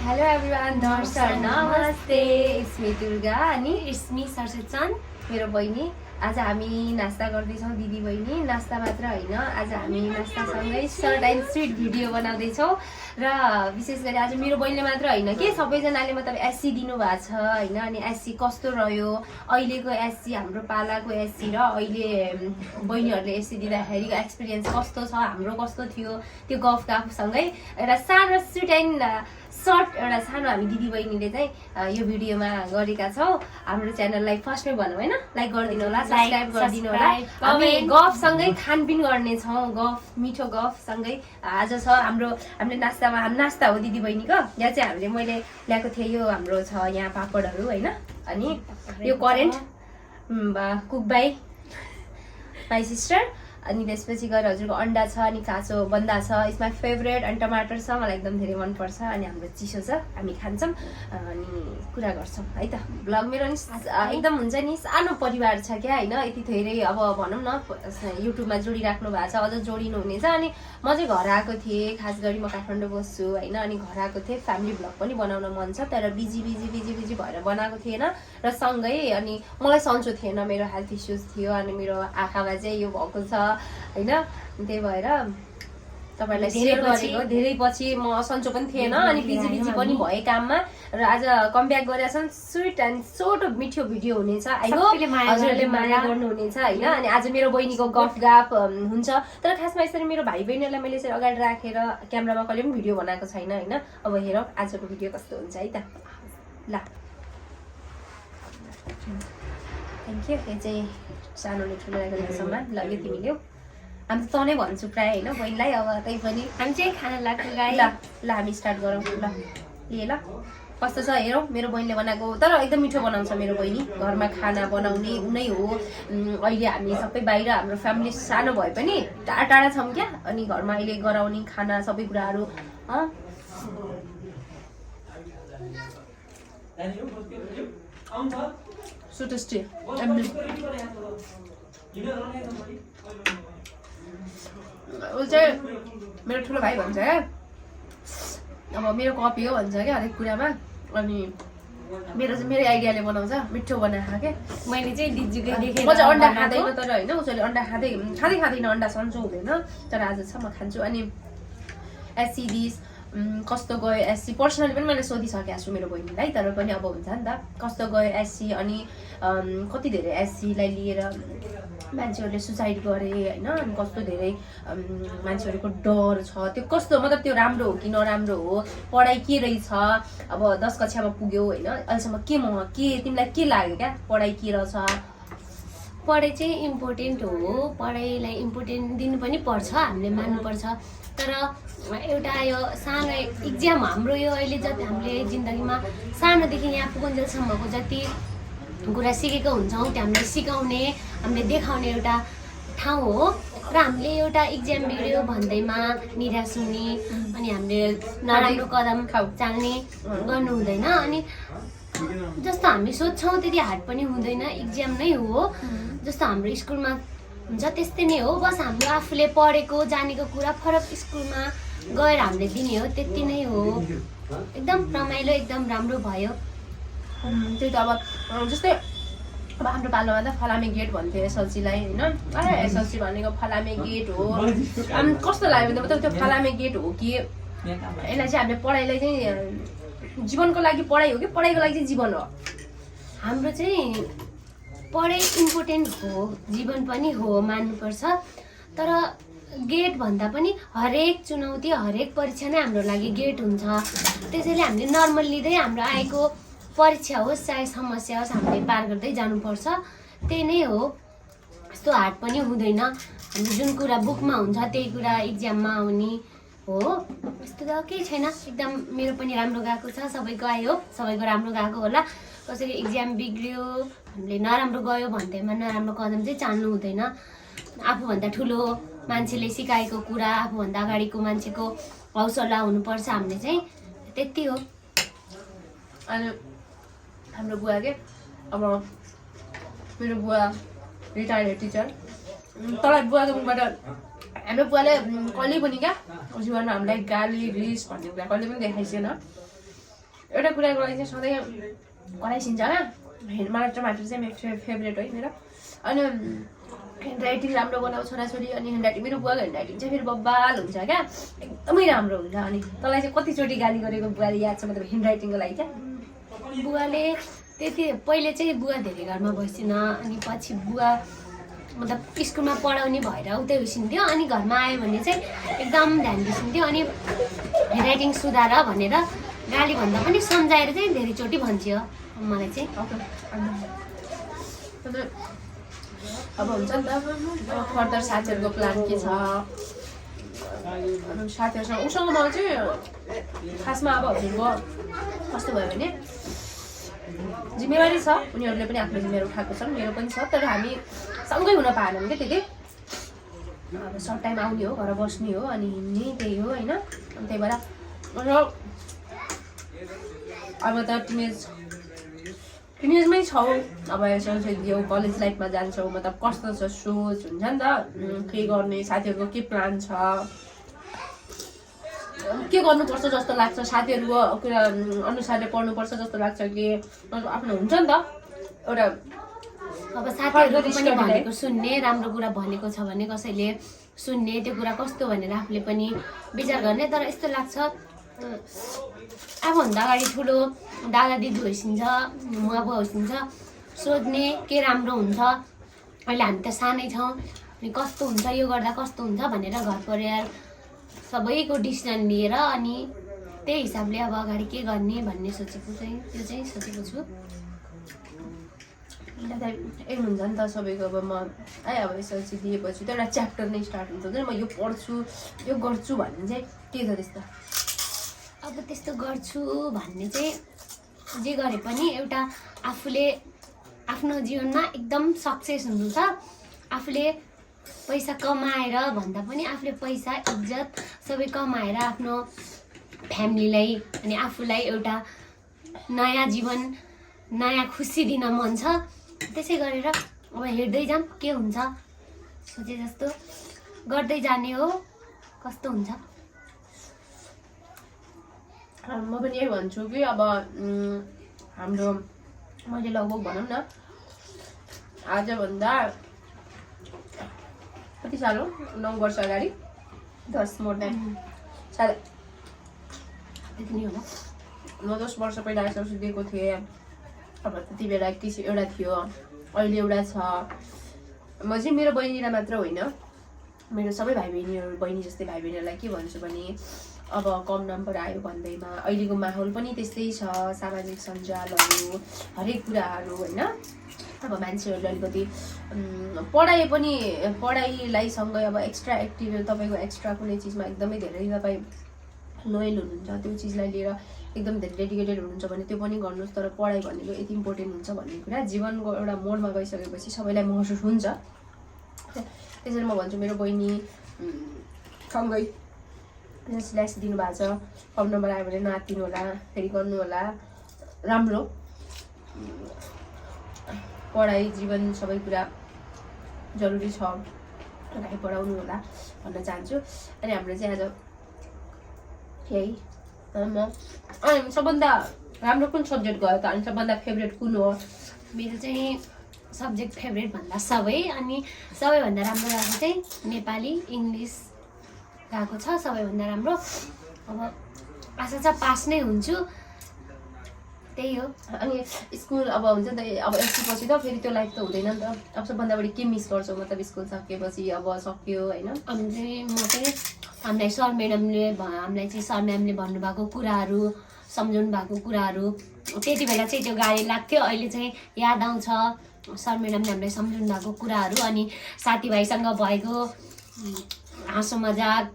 Hello everyone, Namaskar, Namaste. It's me Durga अनि It's me Sarsajan. मेरो बहिनी आज हामी नास्ता गर्दैछौँ दिदी बहिनी नास्ता मात्र हैन आज हामी नास्तासँगै सर्ट एन्ड स्वीट भिडियो बनाउँदैछौँ र विशेष गरी आज मेरो बहिनीले मात्र हैन के सबैजनाले मतलब एससी दिनु भएको छ हैन अनि एससी कस्तो रह्यो अहिलेको एससी हाम्रो पालाको एससी र अहिले बहिनीहरुले एससी दिँदाखेरिको एक्सपिरियन्स कस्तो छ हाम्रो कस्तो थियो त्यो गफगाफसँगै एउटा सानो स्वीट एन्ड सर्ट एउटा सानो हामी दिदी बहिनीले चाहिँ यो भिडियोमा गरेका छौँ हाम्रो च्यानललाई फर्स्टमै भनौँ हैन लाइक गरिदिनु होला सब्स्क्राइब गरिदिनु होला हामी गफसँगै खानपिन गर्ने छौँ गफ मिठो गफसँगै आज छ हामीले नास्तामा हाम्रो नास्ता हो दिदी बहिनीको यहाँ चाहिँ हामीले मैले ल्याएको थिएँ यो हाम्रो छ यहाँ पापडहरू हैन अनि यो current cook by my sister अनि त्यसपछि गएर हजुरको अन्डा छ अनि काँचो बन्दा छ इट्स माई फेभरेट अनि टमाटर छ मलाई एकदम धेरै मनपर्छ अनि हाम्रो चिसो छ हामी खान्छौँ अनि कुरा गर्छौँ है त ब्लग मेरो नि एकदम हुन्छ नि सानो परिवार छ क्या होइन यति धेरै अब भनौँ न युट्युबमा जोडिराख्नु भएको छ अझ जोडिनु हुनेछ अनि म चाहिँ घर आएको थिएँ खास गरी म काठमाडौँ बस्छु होइन अनि घर आएको थिएँ फ्यामिली ब्लग पनि बनाउन मन छ तर बिजी भएर बनाएको थिएन र सँगै अनि मलाई सन्चो थिएन मेरो हेल्थ इस्युज थियो अनि मेरो आँखामा चाहिँ यो भएको छ हैन त्यही भएर तपाईहरुलाई शेयर गरेको धेरै पछि म सन्चो पनि थिएन अनि बिजी पनि भए काममा र आज कम ब्याक गरेका छन् स्वीट एन्ड सोट मिठो भिडियो हुनेछ आई होप हजुरले माया गर्नु हुनेछ हैन अनि आज मेरो बहिनीको गफगाफ हुन्छ तर खासमा यसरी मेरो भाइ बहिनीलाई मैले चाहिँ अगाडि राखेर क्यामेरामा कहिले पनि भिडियो बनाएको छैन हैन अब हेरौँ आजको भिडियो कस्तो हुन्छ है त ल थ्यांक यू यो चाहिँ सानोले ठुलो राखेको सामान ल यो तिमीले हामी त नै भन्छु प्राय हैन बहिनीलाई अब तै पनि हामी चाहिँ खाना लाग्यो गाई ल हामी स्टार्ट गरौँ ल ल कस्तो छ हेरौँ मेरो बहिनीले बनाएको तर एकदम मिठो बनाउँछ मेरो बहिनी घरमा खाना बनाउने उनै हो अहिले हामी सबै बाहिर हाम्रो फ्यामिली सानो भए पनि टाढा टाढा छौँ क्या अनि घरमा अहिले गराउने खाना सबै कुराहरू so tasty उ चाहिँ मेरो ठुलो भाइ भन्छ क्या अब मेरो कपी हो भन्छ क्या हरेक कुरामा अनि मेरो आइडियाले बनाउँछ मिठो बनाएको क्या मैले चाहिँ दिजुकै देखेँ म चाहिँ अन्डा खाँदैन तर होइन उसैले अन्डा खाँदैन अन्डा सन्चो हुँदैन तर आज छ म खान्छु अनि एससी डिस कस्तो गयो एससी पर्सनली पनि मैले सोधिसकेको छु मेरो बहिनीलाई तर पनि अब हुन्छ नि त कस्तो गयो एससी अनि कति धेरै एससीलाई लिएर मान्छेहरूले सुसाइड गरे होइन अनि कस्तो धेरै मान्छेहरूको डर छ त्यो कस्तो मतलब त्यो राम्रो हो कि नराम्रो हो पढाइ के रहेछ अब 10 कक्षामा पुग्यौ होइन अहिलेसम्म के तिमीलाई के लाग्यो क्या पढाइ के रहेछ पढाइ चाहिँ इम्पोर्टेन्ट हो पढाइलाई इम्पोर्टेन्ट दिनु पनि पर्छ हामीले मान्नुपर्छ तर एउटा यो सानो इक्जाम हाम्रो यो अहिले जति हामीले जिन्दगीमा सानोदेखि यहाँ पुगुन्जेलसम्मको जति कुरा सिकेको हुन्छौँ त्यो हामीले सिकाउने हामीले देखाउने एउटा ठाउँ हो र हामीले एउटा इक्जाम बिग्रियो भन्दैमा निराश हुने अनि हामीले नराम्रो कदम चाल्ने गर्नु हुँदैन अनि जस्तो हामी सोध्छौँ त्यति हार्ड पनि हुँदैन इक्जाम नै हो जस्तो हाम्रो स्कुलमा हुन्छ त्यस्तै नै हो बस हाम्रो आफूले पढेको जानेको कुरा फरक स्कुलमा गएर हामीले दिने हो त्यति नै हो एकदम रमाइलो एकदम राम्रो भयो त्यही त अब जस्तै अब हाम्रो पालोमा त फलामे गेट भन्थ्यो एसएलसीलाई होइन एसएलसी भनेको फलामे गेट हो अनि कस्तो लाग्यो भने मतलब त्यो फलामे गेट हो कि यसलाई चाहिँ हामीले पढाइलाई चाहिँ जीवनको लागि पढाइ हो कि पढाइको लागि चाहिँ जीवन हो हाम्रो चाहिँ पढाइ इम्पोर्टेन्ट हो जीवन पनि हो मान्नुपर्छ तर गेट भन्दा पनि हरेक चुनौती हरेक परीक्षा नै हाम्रो लागि गेट हुन्छ त्यसैले हामीले नर्मल लिँदै हाम्रो आएको परीक्षा होस् चाहे समस्या होस् हामीले पार गर्दै जानुपर्छ त्यही नै हो यस्तो हार्ड पनि हुँदैन हामी जुन कुरा बुकमा हुन्छ त्यही कुरा इक्जाममा आउने हो यस्तो त केही छैन एकदम मेरो पनि राम्रो गएको छ सबैको आयो सबैको राम्रो गएको होला कसरी इक्जाम बिग्रियो हामीले नराम्रो गयो भन्दैमा नराम्रो कदम चाहिँ चाल्नु हुँदैन आफूभन्दा ठुलो मान्छेले सिकाएको कुरा आफूभन्दा अगाडिको मान्छेको हौसला हुनुपर्छ हामीले चाहिँ त्यति हो अनि हाम्रो बुवा के अब मेरो बुवा रिटायर्ड टिचर तँलाई बुवाको मुखबाट हाम्रो बुवाले कहिले पनि क्या जीवनमा हामीलाई गाली रिस भन्ने कुरा कहिले पनि देखाइसेन एउटा कुराको लागि चाहिँ सधैँ कराइसिन्छ क्या। टमाटर चाहिँ मेरो फेभरेट है मेरो। अनि ह्यान्ड राइटिङ राम्रो बनाउँछ छोराछोरी। अनि ह्यान्ड राइटिङ मेरो बुवाको ह्यान्ड राइटिङ चाहिँ फेरि बब्बाल हुन्छ क्या, एकदमै राम्रो हुन्छ। अनि तँलाई चाहिँ कतिचोटि गाली गरेको बुवाले याद छ मतलब ह्यान्ड राइटिङको लागि क्या? बुवाले त्यति पहिले चाहिँ बुवा धेरै घरमा बस्थिन, अनि पछि बुवा मतलब स्कुलमा पढाउने भएर उतै उसिन्थ्यो। अनि घरमा आयो भने चाहिँ एकदम ध्यान दिइसिन्थ्यो। अनि ह्यान्ड राइटिङ सुधार भनेर गाली भन्दा पनि सम्झाएर चाहिँ धेरैचोटि भन्थ्यो मलाई चाहिँ। अब हुन्छ नि त फर्दर साथीहरूको प्लान के छ, साथीहरूसँग उसँग मलाई चाहिँ खासमा अब हजुरको कस्तो भयो भने जिम्मेवारी छ, उनीहरूले पनि आफ्नो जिम्मेवारी उठाएको छन्, मेरो पनि छ। तर हामी सँगै हुन पाएनौँ क्या त्यति। अब सर्ट टाइम आउने हो, घर बस्ने हो, अनि हिँड्ने त्यही हो होइन। अनि त्यही भएर अब त टिनेजमै छौ, अब यो कलेज लाइफमा जान्छौ, मतलब कस्तो छ सोच हुन्छ नि त, के गर्ने, साथीहरूको के प्लान छ, के गर्नुपर्छ जस्तो लाग्छ, साथीहरूको कुरा अनुसारले पढ्नुपर्छ जस्तो लाग्छ कि आफ्नो हुन्छ नि त एउटा। अब साथीहरू पनि भनेको सुन्ने, राम्रो कुरा भनेको छ भने कसैले सुन्ने, त्यो कुरा कस्तो भनेर आफूले पनि विचार गर्ने। तर यस्तो लाग्छ आफूभन्दा अगाडि ठुलो दादा दिदी होइसिन्छ, मुवा बुवा होइसिन्छ, सोध्ने के राम्रो हुन्छ, अहिले हामी त सानै छौँ, अनि कस्तो हुन्छ, यो गर्दा कस्तो हुन्छ भनेर घर परिवार सबैको डिसिजन लिएर अनि त्यही हिसाबले अब अगाडि के गर्ने भन्ने सोचेको चाहिँ त्यो चाहिँ सोचेको छु। एम हुन्छ नि त सबैको। अब म अब एसएलसी दिएपछि त एउटा च्याप्टर नै स्टार्ट हुन्छ, म यो पढ्छु यो गर्छु भन्ने चाहिँ के छ त्यस्तो? अब त्यस्तो गर्छु भन्ने चाहिँ जे गरे पनि एउटा आफूले आफ्नो जीवनमा एकदम सक्सेस हुनु छ। आफूले पैसा कमाएर भन्दा पनि आफूले पैसा इज्जत सबै कमाएर आफ्नो फ्यामिलीलाई अनि आफूलाई एउटा नयाँ जीवन नयाँ खुसी दिन मन छ। त्यसै गरेर अब हेर्दै जाऊँ के हुन्छ, सोचे जस्तो गर्दै जाने हो, कस्तो हुन्छ। म पनि यही भन्छु कि अब हाम्रो मैले लगभग भनौँ न आजभन्दा कति साल हो, 9 वर्ष अगाडि, 10 मोर देन साल त्यति नै होला। म 10 वर्ष पहिला एसएलसी दिएको थिएँ। अब त्यति बेला एउटा थियो, अहिले एउटा छ। म चाहिँ मेरो बहिनीलाई मात्र होइन, मेरो सबै भाइ बहिनी जस्तै भाइ बहिनीहरूलाई के भन्छु भने अब कम नम्बर आयो भन्दैमा अहिलेको माहौल पनि त्यस्तै छ, सामाजिक सञ्जालहरू हरेक कुराहरू होइन। अब मान्छेहरूले अलिकति पढाइलाई सँगै अब एक्स्ट्रा एक्टिभ तपाईँको एक्स्ट्रा कुनै चिजमा एकदमै धेरै तपाईँ लोयल हुनुहुन्छ, त्यो चिजलाई लिएर एकदम धेरै डेडिकेटेड हुनुहुन्छ भने त्यो पनि गर्नुहोस्। तर पढाइ भनेको यति इम्पोर्टेन्ट हुन्छ भन्ने कुरा जीवनको एउटा मोडमा गइसकेपछि सबैलाई महसुस हुन्छ। त्यसरी म भन्छु मेरो बहिनी सँगै सिलेक्स दिनुभएको छ, कम नम्बर आयो भने नआत्तिनु होला, फेरि गर्नु होला राम्रो। पढाइ जीवन सबै कुरा जरुरी छ, अगाडि पढाउनु होला भन्न चाहन्छु। अनि हाम्रो चाहिँ आज यही अनि सबभन्दा राम्रो कुन सब्जेक्ट गयो त? अनि सबभन्दा फेभरेट कुन हो? मेरो चाहिँ सब्जेक्ट फेभरेट भन्दा सबै, अनि सबैभन्दा राम्रो गएको चाहिँ नेपाली इङ्ग्लिस गएको छ सबैभन्दा राम्रो। अब आशा छ पास नै हुन्छु, त्यही हो। अनि स्कुल अब हुन्छ नि त, अब एससी पछि त फेरि त्यो लाइफ त हुँदैन नि त। अब सबभन्दा बढी के मिस गर्छौ मतलब स्कुल सकेपछि? अब सक्यो होइन, म चाहिँ हामीलाई सर म्यामले भन्नुभएको कुराहरू, सम्झाउनु भएको कुराहरू त्यति बेला चाहिँ त्यो गाली लाग्थ्यो, अहिले चाहिँ याद आउँछ सर म्याडमले हामीलाई सम्झाउनु भएको कुराहरू। अनि साथीभाइसँग भएको हाँसो मजाक,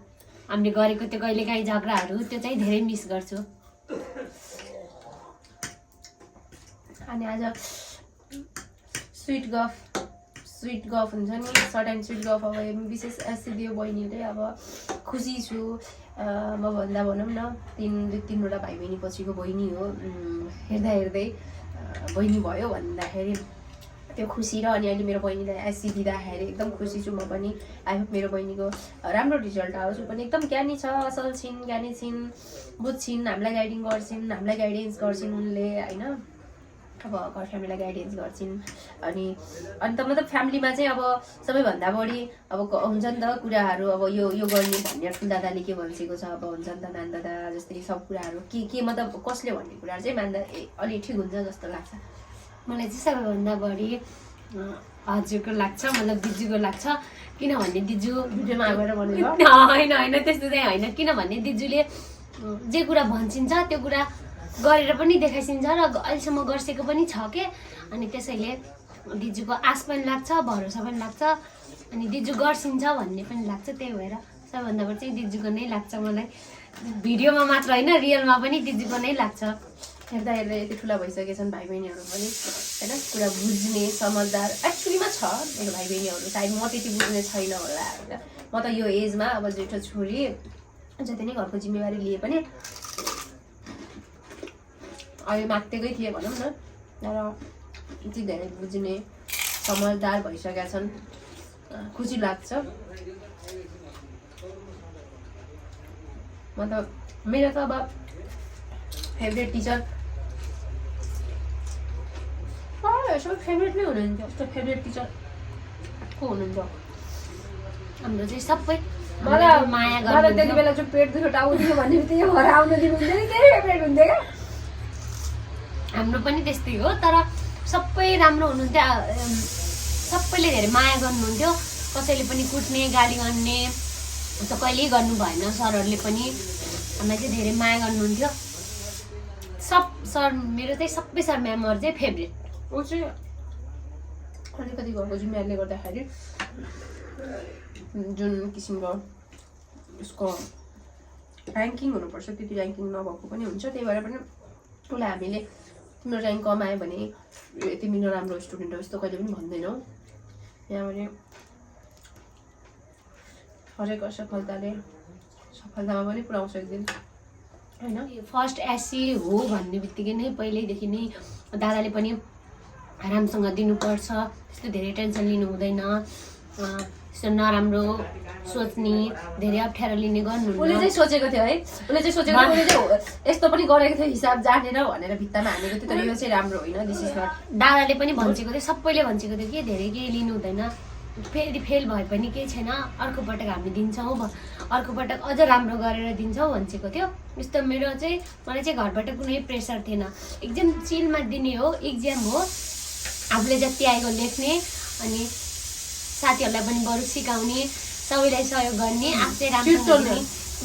हामीले गरेको त्यो कहिलेकाहीँ झगडाहरू, त्यो चाहिँ धेरै मिस गर्छु। अनि आज स्विट गफ हुन्छ नि, सर्ट एन्ड स्विट गफ। अब विशेष एससी दियो बहिनीले, अब खुसी छु म भन्दा भनौँ न 3वटा भाइ बहिनी पछिको बहिनी हो। हेर्दै बहिनी भयो भन्दाखेरि त्यो खुसी र अनि अहिले मेरो बहिनीलाई एससी दिँदाखेरि एकदम खुसी छु म पनि। आई होप मेरो बहिनीको राम्रो रिजल्ट आओस्। ऊ पनि एकदम ज्ञानी छ, असल छिन्, ज्ञानी छिन्, बुझ्छिन्, हामीलाई गाइडिङ गर्छिन्, हामीलाई गाइडेन्स गर्छिन् उनले होइन। अब घर फ्यामिलीलाई गाइडेन्स गर्छिन् अनि त मतलब फ्यामिलीमा चाहिँ अब सबैभन्दा बढी अब हुन्छ नि त कुराहरू अब यो गर्ने भन्ने ठुल्दादाले के भनिसकेको छ, अब हुन्छ नि त नानदादा जस्तै सब कुराहरू के मतलब कसले भन्ने कुराहरू चाहिँ मान्दा अलि ठिक हुन्छ जस्तो लाग्छ मलाई चाहिँ। सबैभन्दा बढी हजुरको लाग्छ, मतलब दिजूको लाग्छ, किनभने दिजू भिडियोमा आएर भन्नुभयो होइन त्यस्तो चाहिँ होइन। किनभने दिजूले जे कुरा भन्छिन्छ त्यो कुरा गरेर पनि देखाइसिन्छ र अहिलेसम्म गर्सेको पनि छ के। अनि त्यसैले दिजूको आश पनि लाग्छ, भरोसा पनि लाग्छ, अनि दिजू गर्छिन्छ भन्ने पनि लाग्छ। त्यही भएर सबैभन्दा बढी चाहिँ दिजूको नै लाग्छ मलाई। भिडियोमा मात्र होइन, रियलमा पनि दिजूको नै लाग्छ। हेर्दा हेर्दा यति ठुला भइसकेछन् भाइ बहिनीहरू पनि होइन, कुरा बुझ्ने समझदार एक्चुअलीमा छ मेरो भाइ बहिनीहरू। सायद म त्यति बुझ्ने छैन होला होइन। म त यो एजमा अब जेठो छोरी जति नै घरको जिम्मेवारी लिए पनि अहिले मात्तिकै थिएँ भनौँ न, तर यति धेरै बुझ्ने समझदार भइसकेका छन्, खुसी लाग्छ। म त मेरो त अब फेभरेट टिचर सबै फेभरेट नै हुनुहुन्छ। यस्तो फेभरेट टिचर को हुनुहुन्छ? हाम्रो चाहिँ सबै मलाई माया मलाई त्यति बेला चाहिँ पेट दुखेर आउँथ्यो भन्ने बित्तिकै घर आउन दिनुहुन्थ्यो नि, त्यही फेभरेट हुन्थ्यो क्या। हाम्रो पनि त्यस्तै हो, तर सबै राम्रो हुनुहुन्थ्यो, सबैले धेरै माया गर्नुहुन्थ्यो। कसैले पनि कुट्ने गाली गर्ने त कहिल्यै गर्नु भएन। सरहरूले पनि हामीलाई चाहिँ धेरै माया गर्नुहुन्थ्यो। सब सर मेरो चाहिँ सबै सर म्यामहरू चाहिँ फेभरेट। ऊ चाहिँ अलिकति घरको जिम्मेवारीले गर्दाखेरि जुन किसिमको उसको ऱ्याङ्किङ हुनुपर्छ त्यति ऱ्याङ्किङ नभएको पनि हुन्छ। त्यही भएर पनि उसलाई हामीले तिम्रो ऱ्याङ्क कम आयो भने तिमी नराम्रो स्टुडेन्ट हो यस्तो कहिले पनि भन्दैनौँ। यहाँबाट हरेक सफलतामा पनि पुऱ्याउँछ एक दिन होइन। फर्स्ट एससी हो भन्ने बित्तिकै नै पहिल्यैदेखि नै दादाले पनि राम्रोसँग दिनुपर्छ, त्यस्तो धेरै टेन्सन लिनु हुँदैन, त्यस्तो नराम्रो सोच्ने, धेरै अप्ठ्यारो लिने गर्नु। उसले चाहिँ सोचेको थियो है, उसले चाहिँ यस्तो पनि गरेको थियो हिसाब जानेर भनेर भित्तामा हानेको थियो, तर यो चाहिँ राम्रो होइन। This is not. दादाले पनि भन्छेको थियो, सबैले भन्छेको थियो कि धेरै केही लिनु हुँदैन, फेरि फेल भए पनि केही छैन, अर्को पटक हामी दिन्छौँ, अर्को पटक अझ राम्रो गरेर दिन्छौँ भन्छेको थियो। यस्तो मेरो चाहिँ मलाई चाहिँ घरबाट कुनै प्रेसर थिएन। एक्जाम चिलमा दिने हो, एक्जाम हो, आफूले जति आएको लेख्ने, अनि साथीहरूलाई पनि बरु सिकाउने, सबैलाई सहयोग गर्ने, आफू चाहिँ राम्रो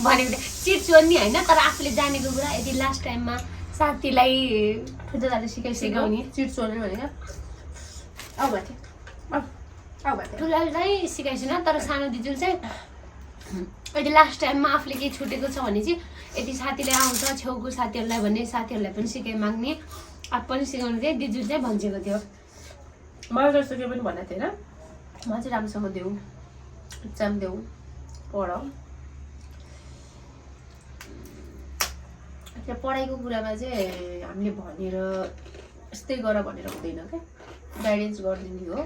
भनेको चिट चोर्ने होइन, तर आफूले जानेको कुरा यदि लास्ट टाइममा साथीलाई ठुलोले सिकाउने। चिट चोर्ने भनेको ठुलोलाई सिकाइछिन, तर सानो दिजुल चाहिँ यदि लास्ट टाइममा आफूले केही छुटेको छ भने चाहिँ यदि साथीलाई आउँछ छेउको साथीहरूलाई भने साथीहरूलाई पनि सिकाइ माग्ने, आफू पनि सिकाउनु चाहिँ दिजुल चाहिँ भन्छेको थियो। मलाई जस्तो केही पनि भनेको थिएन। म चाहिँ राम्रोसँग देऊ, इक्जाम देऊ, पढ। त्यो पढाइको कुरामा चाहिँ हामीले भनेर यस्तै गर भनेर हुँदैन क्या, गाइडेन्स गरिदिने हो।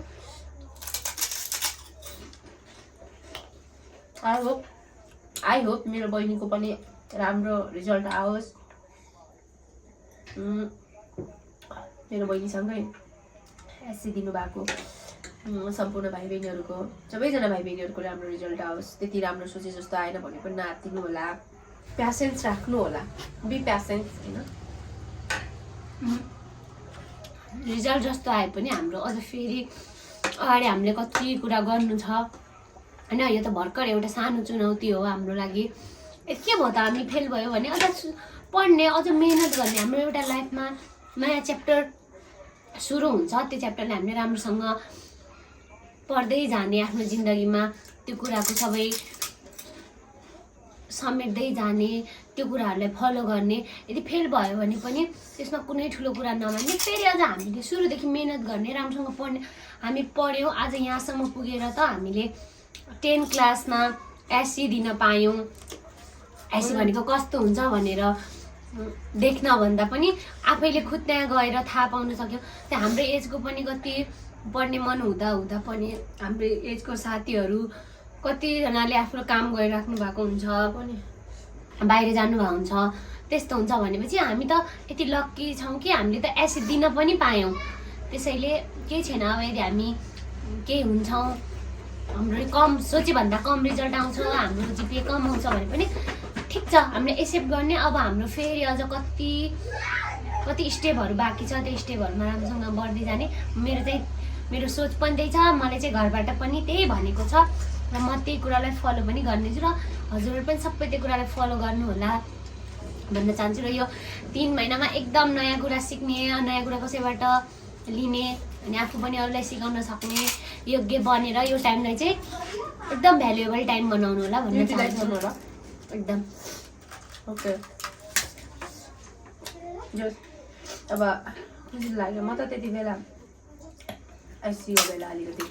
आई होप मेरो बहिनीको पनि राम्रो रिजल्ट आओस्। मेरो बहिनीसँगै एससी दिनुभएको सम्पूर्ण भाइ बहिनीहरूको सबैजना भाइ बहिनीहरूको राम्रो रिजल्ट आओस्। त्यति राम्रो सोचे जस्तो आएन भने पनि नआत्तिनु होला, प्यासेन्स राख्नु होला, बी प्यासेन्स होइन। रिजल्ट जस्तो आए पनि हाम्रो अझ फेरि अगाडि हामीले कति कुरा गर्नु छ होइन। यो त भर्खर एउटा सानो चुनौती हो हाम्रो लागि। के भयो त हामी फेल भयो भने अझ पढ्ने, अझ मेहनत गर्ने, हाम्रो एउटा लाइफमा नयाँ च्याप्टर सुरु हुन्छ। त्यो च्याप्टरले हामीले राम्रोसँग पढ्दै जाने, आफ्नो जिन्दगीमा त्यो कुराको सबै समेट्दै जाने, त्यो कुराहरूलाई फलो गर्ने। यदि फेल भयो भने पनि त्यसमा कुनै ठुलो कुरा नमान्ने, फेरि अझ हामीले सुरुदेखि मेहनत गर्ने, राम्रोसँग पढ्ने। हामी पढ्यौँ, आज यहाँसम्म पुगेर त हामीले 10 क्लासमा एससी दिन पायौँ। एससी भनेको कस्तो हुन्छ भनेर देख्न भन्दा पनि आफैले खुद त्यहाँ गएर थाहा पाउन सक्यो। त्यो हाम्रो एजको पनि कति पढ्ने मन हुँदा हुँदा पनि हाम्रो एजको साथीहरू कतिजनाले आफ्नो काम गरिराख्नु भएको हुन्छ, बाहिर जानुभएको हुन्छ। त्यस्तो हुन्छ भनेपछि हामी त यति लक्की छौँ कि हामीले त एसिड दिन पनि पायौँ। त्यसैले केही छैन, अब यदि हामी केही हुन्छौँ, हाम्रो कम सोचेभन्दा कम रिजल्ट आउँछ, हाम्रो जिपिए कम आउँछ भने पनि ठिक छ, हामीले एक्सेप्ट गर्ने। अब हाम्रो फेरि अझ कति स्टेपहरू बाँकी छ, त्यो स्टेपहरूमा राम्रोसँग बढ्दै जाने मेरो सोच पनि त्यही छ। मलाई चाहिँ घरबाट पनि त्यही भनेको छ र म त्यही कुरालाई फलो पनि गर्नेछु र हजुरहरू पनि सबै त्यो कुरालाई फलो गर्नु होला भन्न चाहन्छु। र यो 3 महिनामा एकदम नयाँ कुरा सिक्ने, नयाँ कुरा कसैबाट लिने अनि आफू पनि अरूलाई सिकाउन सक्ने योग्य बनेर यो टाइमलाई चाहिँ एकदम भ्यालुएबल टाइम बनाउनु होला भन्न चाहन्छु एकदम। ओके, अब खुसी लाग्यो। म त त्यति बेला आइसियो बेला अलिकति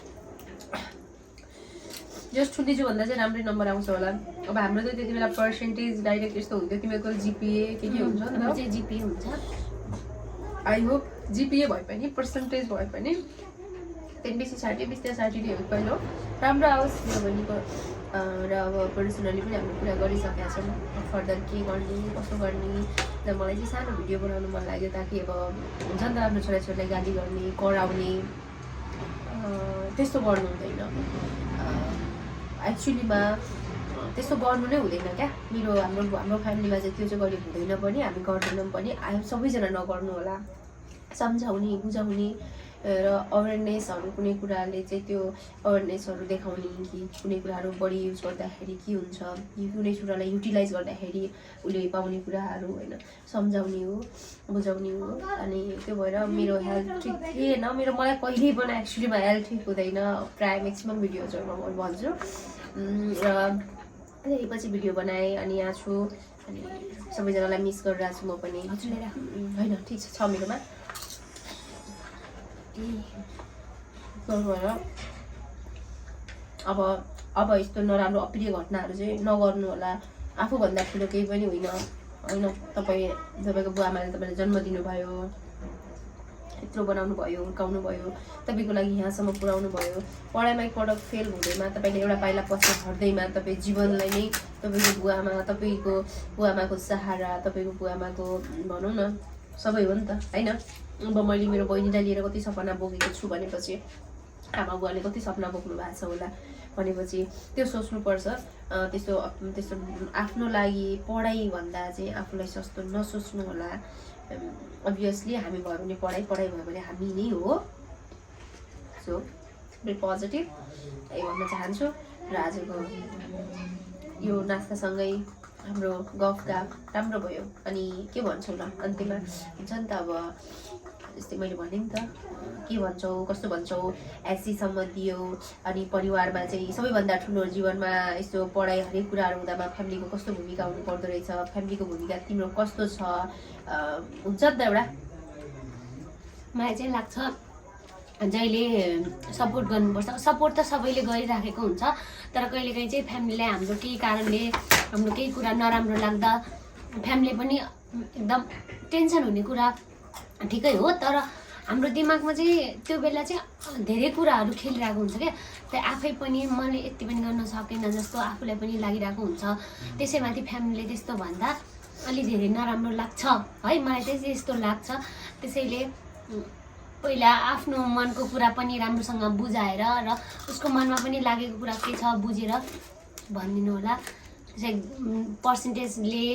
जस्ट छुट्टिन्छु भन्दा चाहिँ राम्रै नम्बर आउँछ होला। अब हाम्रो त त्यति बेला पर्सेन्टेज डाइरेक्ट यस्तो हुन्थ्यो, तिमीहरूको जिपिए के हुन्छ नि त, जिपिए हुन्छ। आई होप जिपिए भए पनि पर्सेन्टेज भए पनि त्यति बेसी 20-30 पहिलो राम्रो आओस् मेरो बहिनीको। र अब पर्सनली पनि हामीले कुरा गरिसकेका छौँ फर्दर के गर्ने कसो गर्ने। र मलाई चाहिँ सानो भिडियो बनाउनु मन लाग्यो ताकि अब हुन्छ नि त आफ्नो छोराछोरीलाई गाली गर्ने कराउने त्यस्तो गर्नु हुँदैन। एक्चुअलीमा त्यस्तो गर्नु नै हुँदैन क्या। हाम्रो फ्यामिलीमा चाहिँ त्यो चाहिँ गरेको हुँदैन पनि, हामी गर्दैनौँ पनि। सबैजना नगर्नु होला, सम्झाउने बुझाउने र अवेरनेसहरू कुनै कुराले चाहिँ त्यो अवेरनेसहरू देखाउने कि कुनै कुराहरू बढी युज गर्दाखेरि के हुन्छ, कुनै कुरालाई युटिलाइज गर्दाखेरि उसले पाउने कुराहरू होइन सम्झाउने हो बुझाउने हो। अनि त्यो भएर मेरो हेल्थ ठिक थिएन, मलाई कहिल्यै पनि एक्चुअलीमा हेल्थ ठिक हुँदैन प्रायः म्याक्सिमम् भिडियोजहरूमा म भन्छु। र धेरै पछि भिडियो बनाएँ अनि यहाँ छु अनि सबैजनालाई मिस गरिरहेको छु म पनि होइन। ठिक छ मेरोमा अब यस्तो नराम्रो अप्रिय घटनाहरू चाहिँ नगर्नु होला। आफूभन्दा ठुलो केही पनि होइन होइन। तपाईँको बुवा आमाले तपाईँले जन्म दिनुभयो, यत्रो बनाउनु भयो, हुर्काउनु भयो, तपाईँको लागि यहाँसम्म पुर्याउनु भयो। पढाइमा एकपल्ट फेल हुँदैमा तपाईँले एउटा पाइला पछि हट्दैमा तपाईँ जीवनलाई नै तपाईँको बुवा आमाको सहारा, तपाईँको बुवा आमाको भनौँ न सबै हो नि त होइन। अब मैले मेरो बहिनीलाई लिएर कति सपना बोकेको छु भनेपछि आमा बुवाले कति सपना बोक्नु भएको छ होला भनेपछि त्यो सोच्नुपर्छ। त्यस्तो आफ्नो लागि पढाइभन्दा चाहिँ आफूलाई सस्तो नसोच्नु होला। अभियसली हामी भयो भने पढाइ भयो भने हामी नै हो। सो भेरी पोजिटिभ यही भन्न चाहन्छु। र आजको यो नास्तासँगै हाम्रो गफगाफ राम्रो भयो। अनि के भन्छौँ ल अन्त्यमा हुन्छ नि त, अब जस्तै मैले भने नि त के भन्छौ कस्तो भन्छौ एससीसम्म दियो। अनि परिवारमा चाहिँ सबैभन्दा ठुलो जीवनमा यस्तो पढाइ हरेक कुराहरू हुँदामा फ्यामिलीको कस्तो भूमिका हुनु पर्दो रहेछ, फ्यामिलीको भूमिका तिम्रो कस्तो छ हुन्छ नि त। एउटा मलाई चाहिँ लाग्छ जहिले सपोर्ट गर्नुपर्छ। सपोर्ट त सबैले गरिराखेको हुन्छ, तर कहिलेकाहीँ चाहिँ फ्यामिलीलाई हाम्रो केही कारणले हाम्रो केही कुरा नराम्रो लाग्दा फ्यामिली पनि एकदम टेन्सन हुने कुरा ठिकै हो। तर हाम्रो दिमागमा चाहिँ त्यो बेला चाहिँ धेरै कुराहरू खेलिरहेको हुन्छ क्या। त्यहाँ आफै पनि मैले यति पनि गर्न सकेन जस्तो आफूलाई पनि लागिरहेको हुन्छ। त्यसैमाथि फ्यामिलीले त्यस्तो भन्दा अलि धेरै नराम्रो लाग्छ है, मलाई चाहिँ यस्तो लाग्छ। त्यसैले पहिला आफ्नो मनको कुरा पनि राम्रोसँग बुझाएर र उसको मनमा पनि लागेको कुरा के छ बुझेर भनिदिनु होला। त्यसै पर्सेन्टेजले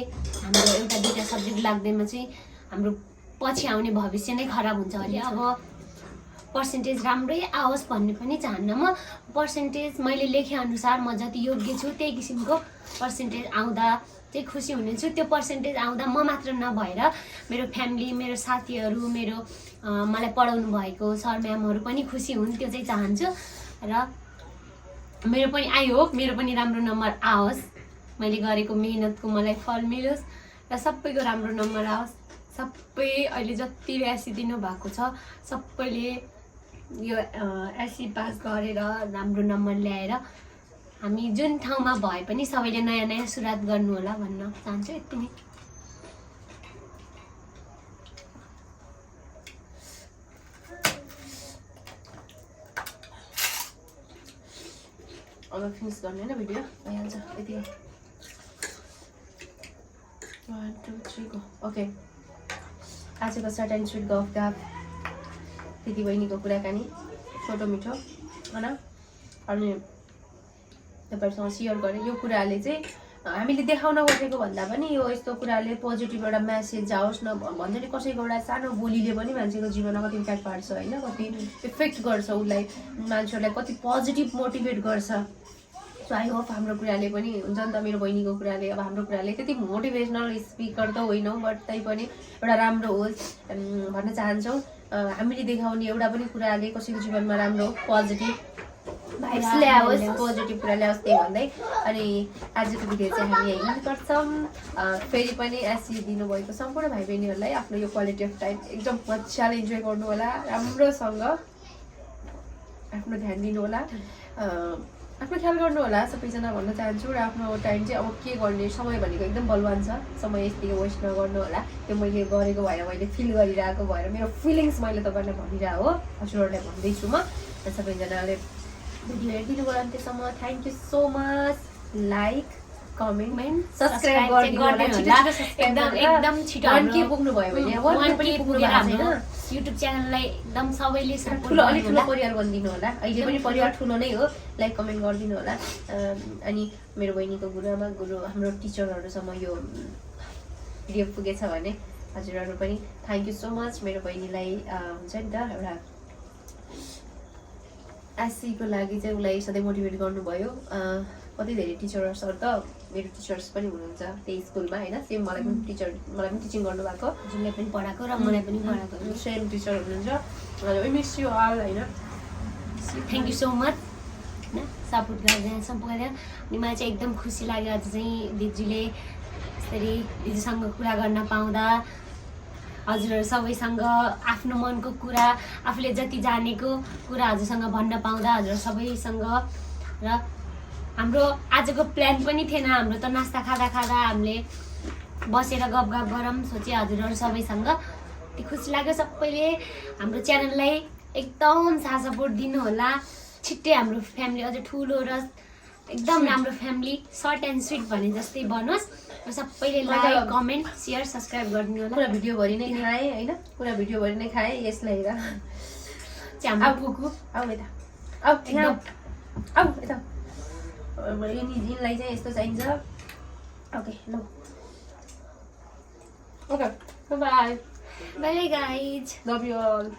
हाम्रो एउटा दुईवटा सब्जेक्ट लाग्दैमा चाहिँ हाम्रो पछि आउने भविष्य नै खराब हुन्छ अहिले। अब पर्सेन्टेज राम्रै आओस् भन्ने पनि चाहन्न म। पर्सेन्टेज मैले लेखेअनुसार म जति योग्य छु त्यही किसिमको पर्सेन्टेज आउँदा चाहिँ खुसी हुनेछु। त्यो पर्सेन्टेज आउँदा म मात्र नभएर मेरो फ्यामिली, मेरो साथीहरू, मेरो मलाई पढाउनु भएको सर म्यामहरू पनि खुसी हुन्, त्यो चाहिँ चाहन्छु। र मेरो पनि आई होप मेरो पनि राम्रो नम्बर आओस्, मैले गरेको मेहनतको मलाई फल मिलोस् र सबैको राम्रो नम्बर आओस्। सबै अहिले जति एससी दिनुभएको छ सबैले यो एससी पास गरेर राम्रो नम्बर ल्याएर हामी जुन ठाउँमा भए पनि सबैले नयाँ नयाँ सुरुवात गर्नु होला भन्न चाहन्छु। यति नै। अब फिनिस गर्ने होइन भिडियो भइहाल्छ यति हो 1 2 3 गो ओके आजको सर्ट एन्ड स्विट गफ दिदी बहिनीको कुराकानी छोटो मिठो होइन अनि तपाईँहरूसँग सेयर गरेँ यो कुराले चाहिँ हामीले देखाउन खोजेको भन्दा पनि यो यस्तो कुराले पोजिटिभ एउटा म्यासेज जाओस् न भन्छ नि कसैको एउटा सानो बोलीले पनि मान्छेको जीवनमा कति इम्प्याक्ट पार्छ होइन कति इफेक्ट गर्छ उसलाई मान्छेहरूलाई कति पोजिटिभ मोटिभेट गर्छ सो आई होप हाम्रो कुराले पनि हुन्छ नि त मेरो बहिनीको कुराले अब हाम्रो कुराले त्यति मोटिभेसनल स्पिकर त होइनौँ बट तैपनि एउटा राम्रो होस् भन्न चाहन्छौँ हामीले देखाउने एउटा पनि कुराले कसैको जीवनमा राम्रो पोजिटिभ भाइब्स ल्याओस् पोजिटिभ कुरा ल्याओस् त्यही भन्दै अनि आजको भिडियो चाहिँ हामी यहीँ गर्छौँ फेरि पनि एसी दिनुभएको सम्पूर्ण भाइ बहिनीहरूलाई आफ्नो यो क्वालिटी अफ टाइम एकदम मजाले इन्जोय गर्नु होला राम्रोसँग आफ्नो ध्यान दिनु होला आफ्नो ख्याल गर्नु होला सबैजना भन्न चाहन्छु र आफ्नो टाइम चाहिँ अब के गर्ने समय भनेको एकदम बलवान छ समय यतिकै वेस्ट नगर्नु होला त्यो मैले गरेको भएर मैले फिल गरिरहेको भएर मेरो फिलिङ्स मैले तपाईँलाई भनिरहेको हो हजुरहरूलाई भन्दैछु म सबैजनाले भिडियो हेरिदिनु भयो अन्त्यसम्म thank you so much like comment subscribe एकदम छिटो 1K पुग्नु भयो भने 1K पनि पुग्नु भएको छैन युट्युब च्यानललाई एकदम सबैले ठुलो अलिक ठुलो परिवार बनिदिनु होला अहिले पनि परिवार ठुलो नै हो लाइक कमेन्ट गरिदिनु होला अनि मेरो बहिनीको गुरुआमा गुरु हाम्रो टिचरहरूसम्म यो भिडियो पुगेछ भने हजुरहरू पनि थ्याङ्क यू सो मच मेरो बहिनीलाई हुन्छ नि त एउटा एससीको लागि चाहिँ उसलाई सधैँ मोटिभेट गर्नुभयो कति धेरै टिचर्सहरू त मेरो टिचर्स पनि हुनुहुन्छ त्यही स्कुलमा होइन सेम मलाई पनि टिचिङ गर्नुभएको हजुरले पनि पढाएको र मलाई पनि पढाएको सेम टिचर हुनुहुन्छ मिस यु अल होइन थ्याङ्क यू सो मच होइन सपोर्ट गर्दैन सम्पूर्ण अनि मलाई चाहिँ एकदम खुसी लाग्यो आज चाहिँ दिदीले यसरी दिदीसँग कुरा गर्न पाउँदा हजुरहरू सबैसँग आफ्नो मनको कुरा आफूले जति जानेको कुरा हजुरसँग भन्न पाउँदा हजुर सबैसँग र हाम्रो आजको प्लान पनि थिएन हाम्रो त नास्ता खाँदा खाँदा हामीले बसेर गफ गरौँ सोचे हजुरहरू सबैसँग खुसी लाग्यो सबैले हाम्रो च्यानललाई एकदम साथ सपोर्ट दिनु होला छिट्टै हाम्रो फ्यामिली अझ ठुलो र एकदम राम्रो फ्यामिली सर्ट एन्ड स्विट भने जस्तै बनोस् र सबैले लाइक कमेन्ट सेयर सब्सक्राइब गरिदिनु होला पुरा भिडियोभरि नै खाएँ होइन पुरा भिडियोभरि नै खाएँ यसलाई हेर च्याम्बा पुगु आऊ यता आऊ यता यिनलाई चाहिँ यस्तो चाहिन्छ ओके ल okay bye bye guys love you all